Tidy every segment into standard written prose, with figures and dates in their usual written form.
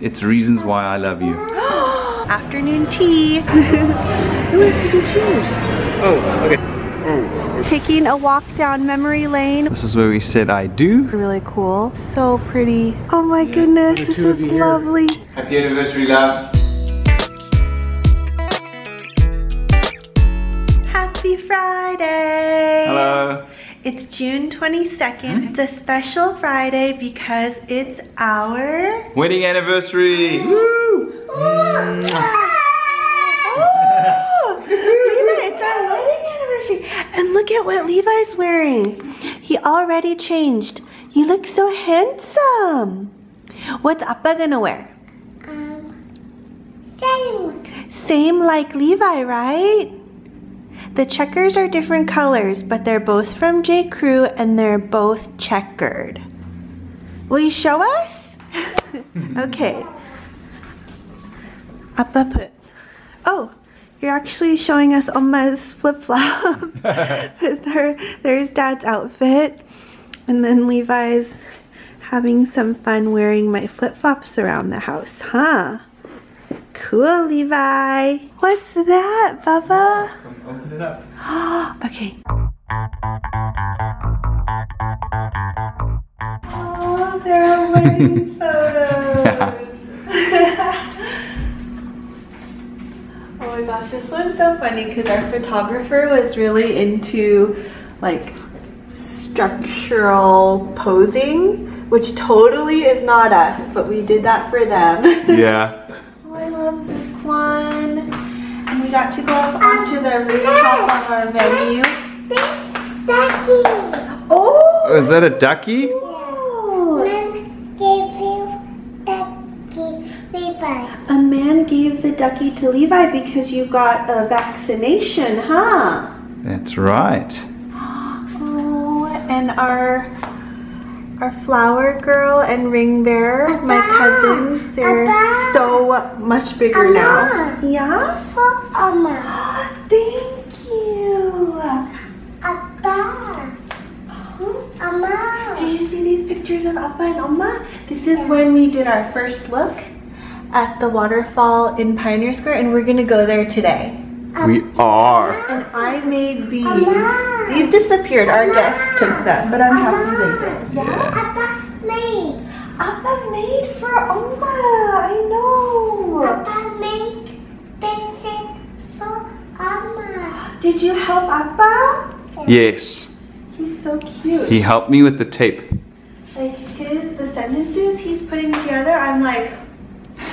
It's reasons why I love you. Afternoon tea. Who did you choose? Oh, okay. Taking a walk down memory lane. This is where we said I do. Really cool. So pretty. Oh my goodness, this is lovely. Happy anniversary, love. Happy Friday. Hello. It's June 22nd. It's a special Friday because it's our Wedding anniversary. Woo! Levi, it's our wedding anniversary. And look at what Levi's wearing. He already changed. You look so handsome. What's Appa gonna wear? Same. Same like Levi, right? The checkers are different colors, but they're both from J. Crew and they're both checkered. Will you show us? Okay. Appa put. Oh, you're actually showing us Omma's flip-flop. There's Dad's outfit. And then Levi's having some fun wearing my flip-flops around the house, huh? Cool, Levi. What's that, Bubba? Come open it up. Okay. Oh, there are wedding photos. Oh my gosh, this one's so funny because our photographer was really into like structural posing, which totally is not us, but we did that for them. Yeah. Oh, I love this one. And we got to go up onto the rooftop of our venue. This ducky. Oh! Is that a ducky? Oh. Man gave you ducky. Levi. A man gave the ducky to Levi because you got a vaccination, huh? That's right. Oh, and our flower girl and ring bearer, my cousins, they're so much bigger now. Yeah? For Oma. Thank you. Appa. Oma. Did you see these pictures of Appa and Oma? This is when we did our first look at the waterfall in Pioneer Square, and we're gonna go there today. We are. And I made these. These disappeared. Our guests took them, but I'm happy they did. Yeah. Appa made. Appa made for Oma. I know. Appa made this for Oma. Did you help Appa? Yes. He's so cute. He helped me with the tape. Like the sentences he's putting together, I'm like,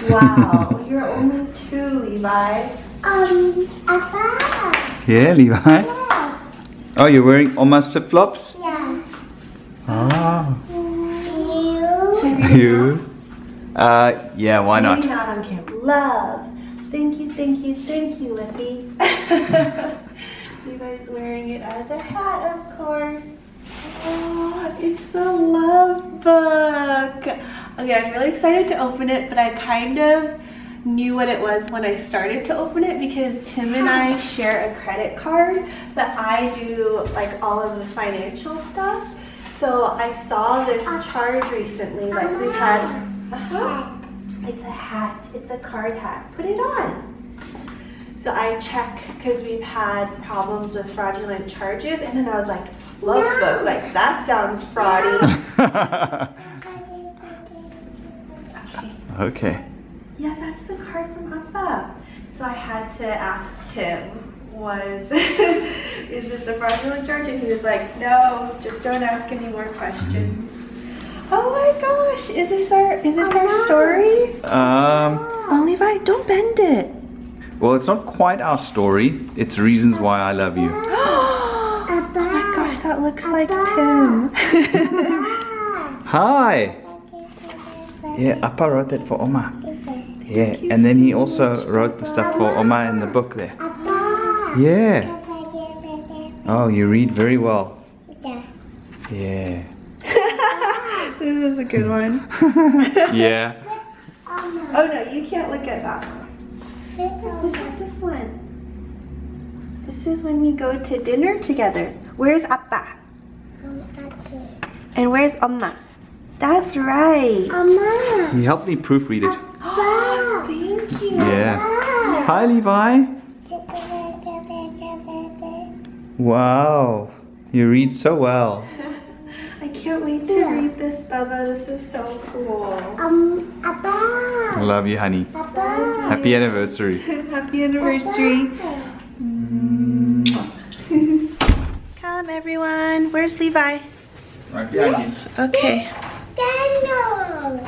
wow, you're only 2, Levi. Appa. Yeah, Levi. Yeah. Oh, you're wearing Oma's flip-flops? Yeah. Oh. You. You? Yeah, why not? Maybe not on camera. Love. Thank you, Lippy. Levi's wearing it as a hat, of course. Oh, it's the love book. Okay, I'm really excited to open it, but I kind of knew what it was when I started to open it because Tim and I share a credit card, but I do like all of the financial stuff. So I saw this charge recently, like we had, it's a hat, it's a card hat, put it on. So I check because we've had problems with fraudulent charges, and then I was like, love book, like that sounds fraudy. Okay. Yeah, that's the card from Appa. So I had to ask Tim, is this a fraudulent charge? And he was like, no, just don't ask any more questions. Oh my gosh, is this our story? Oh, Levi, don't bend it. Well, it's not quite our story. It's reasons why I love you. Oh my gosh, that looks like Tim. Hi. Yeah, Appa wrote that for Oma. Yeah, and then he also wrote the stuff for Oma in the book there. Yeah. Oh, you read very well. Yeah. This is a good one. Yeah. Oh no, you can't look at that one. Look at this one. This is when we go to dinner together. Where's Appa? And where's Oma? That's right. Oma. He helped me proofread it. Abba. Thank you. Yeah. Hi, Levi. Wow. You read so well. I can't wait to read this, Bubba. This is so cool. Abba. Love you, honey. Abba. Happy anniversary. Happy anniversary. Come, everyone. Where's Levi? Right behind you. Okay. Candle.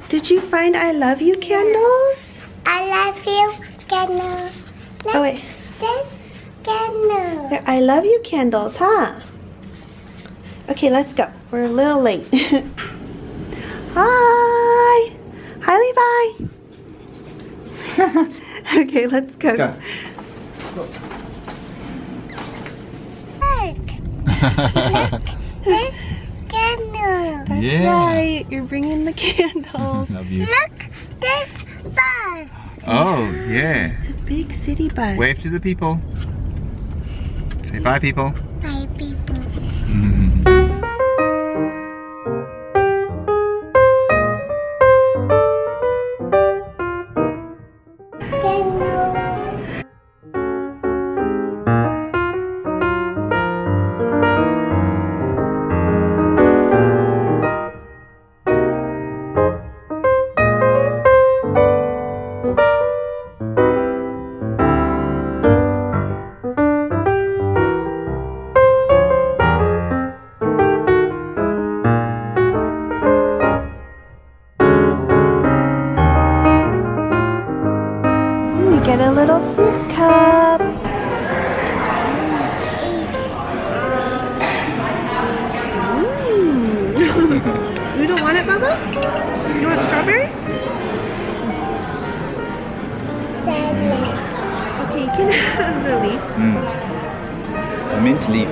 Did you find I love you candles? I love you, candle. Oh, wait. This candle. They're I love you candles, huh? Okay, let's go. We're a little late. Hi. Hi, Levi. Okay, let's go. Go. Look, this candle. That's Yeah. right. You're bringing the candles. Love you. Look, this bus. Oh, yeah. It's a big city bus. Wave to the people. Say bye, people. Bye, people. Candle. We get a little fruit cup. You don't want it, Bubba? You want strawberry? Salad. Okay, you can have the leaf. I meant to leave.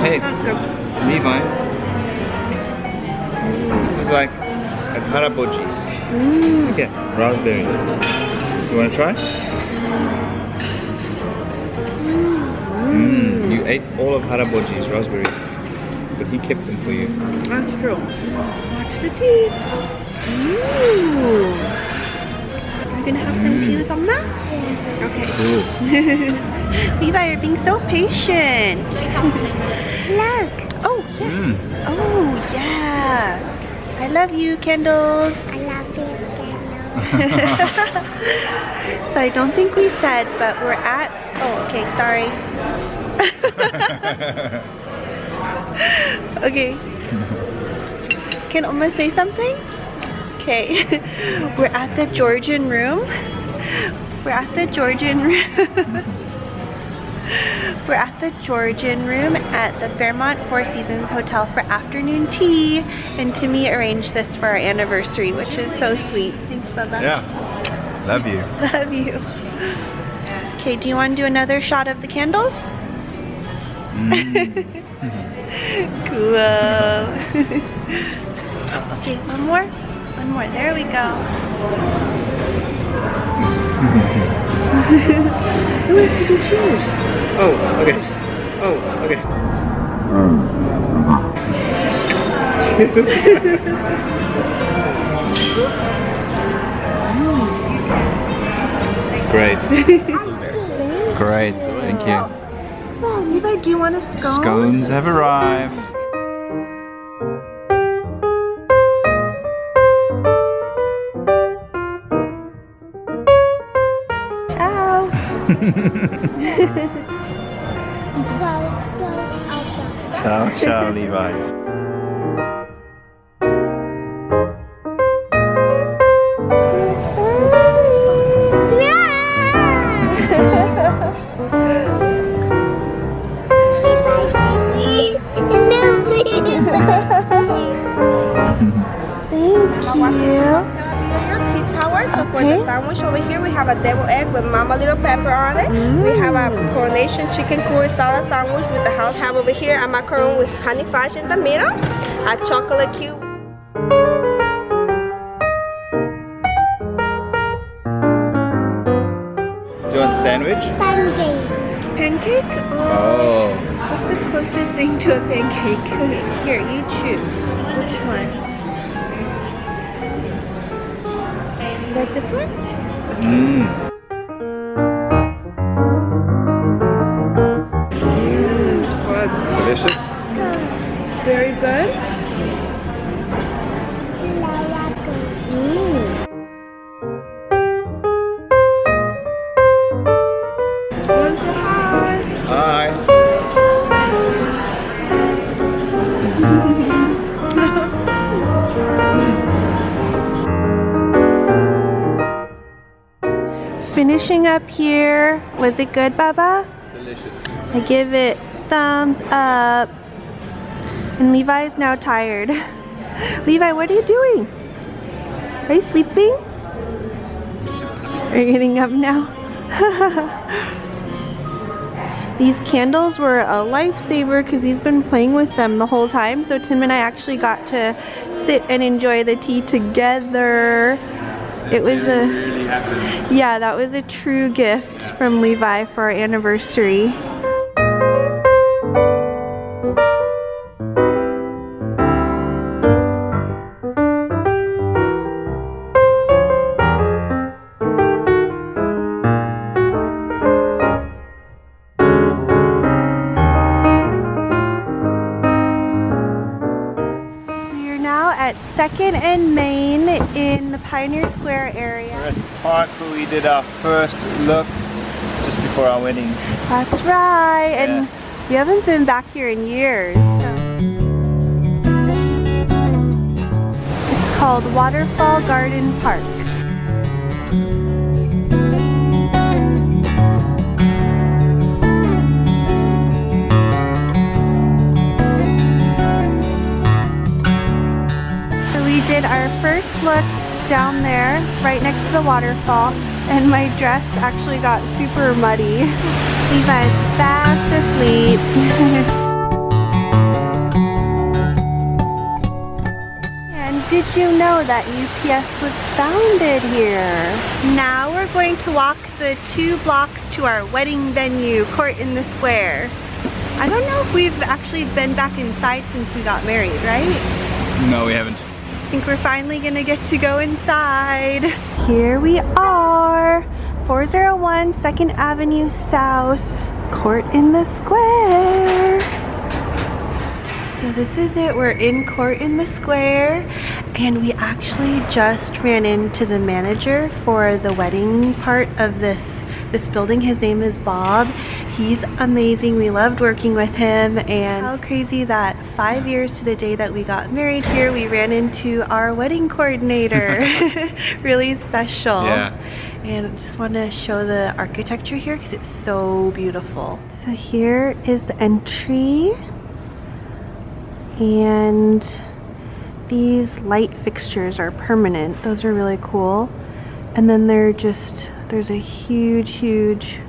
Hey, That's good. Levi. This is like a harabochis. Okay, raspberry. You want to try? You ate all of harabochi's raspberries, but he kept them for you. That's true. Watch the teeth. Ooh. You're gonna have some tea with Mama? Okay. Cool. Levi, you're being so patient. Look, Oh, yes. Oh, yeah. I love you, candles. I love you, candle. So I don't think we said, but we're at, oh, okay, sorry. Okay. Can Oma say something? Okay. We're at the Georgian room. We're at the Georgian room. We're at the Georgian room at the Fairmont Four Seasons Hotel for afternoon tea. And Timmy arranged this for our anniversary, which is so sweet. Thanks, Bubba. Yeah. Love you. Love you. Okay, do you want to do another shot of the candles? Cool. Oh, okay, one more. One more. There we go. Who has to do cheers? Oh, okay. Oh, okay. Great. Great. Thank you. Oh, Levi, do you want a scone? Scones have arrived. Ciao. Ciao, ciao, Levi. So for the sandwich over here, we have a deviled egg with mama little pepper on it. We have a coronation chicken curry salad sandwich with the house. We have over here a macaron with honey fudge in the middle, a chocolate cube. Do you want the sandwich? Pancake. Pancake? Oh. What's the closest thing to a pancake? Okay, here, you choose. Which one? like this one? Delicious. Very good. Hi. Finishing up here. Was it good, Baba? Delicious. I give it thumbs up. And Levi is now tired. Levi, what are you doing? Are you sleeping? Are you getting up now? These candles were a lifesaver because he's been playing with them the whole time. So Tim and I actually got to sit and enjoy the tea together. It was really happened. Yeah, that was a true gift from Levi for our anniversary. At 2nd and Main in the Pioneer Square area. We're at the park where we did our first look just before our wedding. That's right, and we haven't been back here in years. It's called Waterfall Garden Park. Did our first look down there right next to the waterfall, and my dress actually got super muddy. Levi's fast asleep. And did you know that UPS was founded here? Now we're going to walk the 2 blocks to our wedding venue, Court in the Square. I don't know if we've actually been back inside since we got married, right? No, we haven't. I think we're finally gonna get to go inside. Here we are, 401 2nd Avenue South, Court in the Square. So this is it, we're in Court in the Square, and we actually just ran into the manager for the wedding part of this building. His name is Bob. He's amazing. We loved working with him, and how crazy that 5 years to the day that we got married here, we ran into our wedding coordinator. Really special. Yeah. And I just want to show the architecture here because it's so beautiful. So here is the entry, and these light fixtures are permanent. Those are really cool. And then there's a huge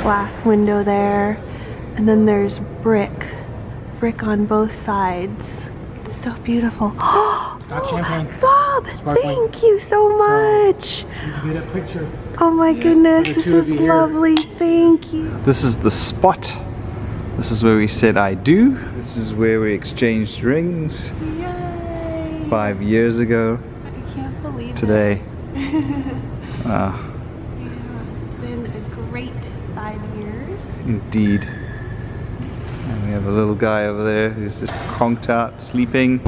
glass window there, and then there's brick on both sides. It's so beautiful. Stop champagne. Bob, Sparkling. thank you so much. You can get a picture. Oh my goodness, the this two of is you here. lovely. Thank you. This is the spot. This is where we said I do. This is where we exchanged rings Yay. 5 years ago I can't believe today. Yeah, it's been a great 5 years. Indeed. And we have a little guy over there who's just conked out, sleeping.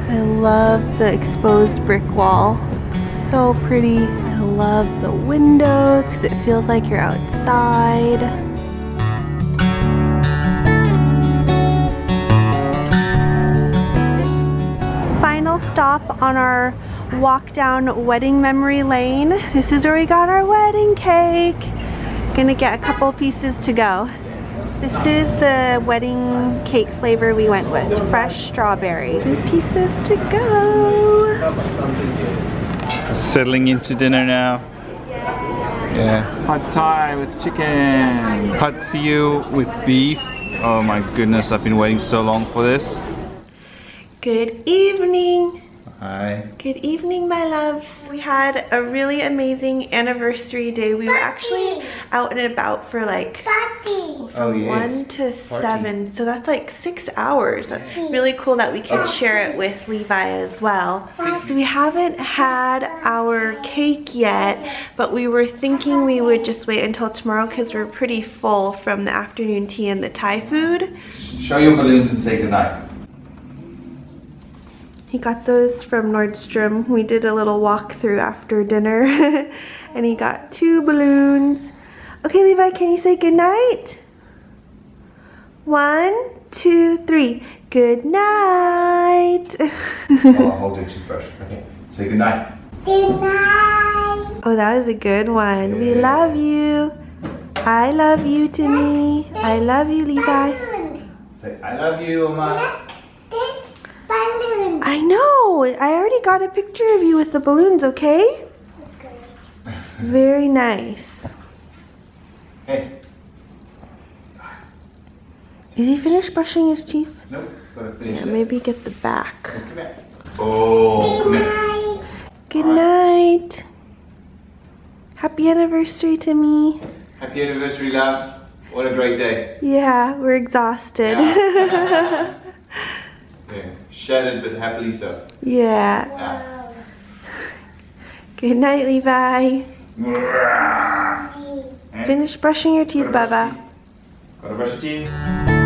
I love the exposed brick wall. It's so pretty. I love the windows because it feels like you're outside. Final stop on our walk down wedding memory lane. This is where we got our wedding cake. Gonna get a couple pieces to go. This is the wedding cake flavor we went with, fresh strawberry. 2 pieces to go. So settling into dinner now. Yeah. Pad Thai with chicken. Pad Siu with beef. Oh my goodness, I've been waiting so long for this. Good evening. Hi. Good evening, my loves. We had a really amazing anniversary day. We were actually out and about for like Oh, yes. 1 to 7, so that's like 6 hours. That's really cool that we could share it with Levi as well. So we haven't had our cake yet, but we were thinking we would just wait until tomorrow because we're pretty full from the afternoon tea and the Thai food. Show your balloons and say goodnight. He got those from Nordstrom. We did a little walkthrough after dinner and he got 2 balloons. Okay, Levi, can you say goodnight? 1, 2, 3. Good night. I'll hold your toothbrush. Okay. Say goodnight. Good night. Oh, that was a good one. We Yeah. love you. I love you, Timmy. I love you, Levi. Balloon. Say I love you, Oma. This balloon. I know. I already got a picture of you with the balloons, okay? Very nice. Hey. Is he finished brushing his teeth? Nope. Gotta finish Yeah, that. maybe get the back. Come here. Oh, come here. Good night. Happy anniversary to me. Happy anniversary, love. What a great day. Yeah, we're exhausted. Yeah. Shattered but happily so. Yeah. Yeah. Good night, Levi. Eh? Finish brushing your teeth, Gotta brush Baba. your teeth. Gotta brush your teeth.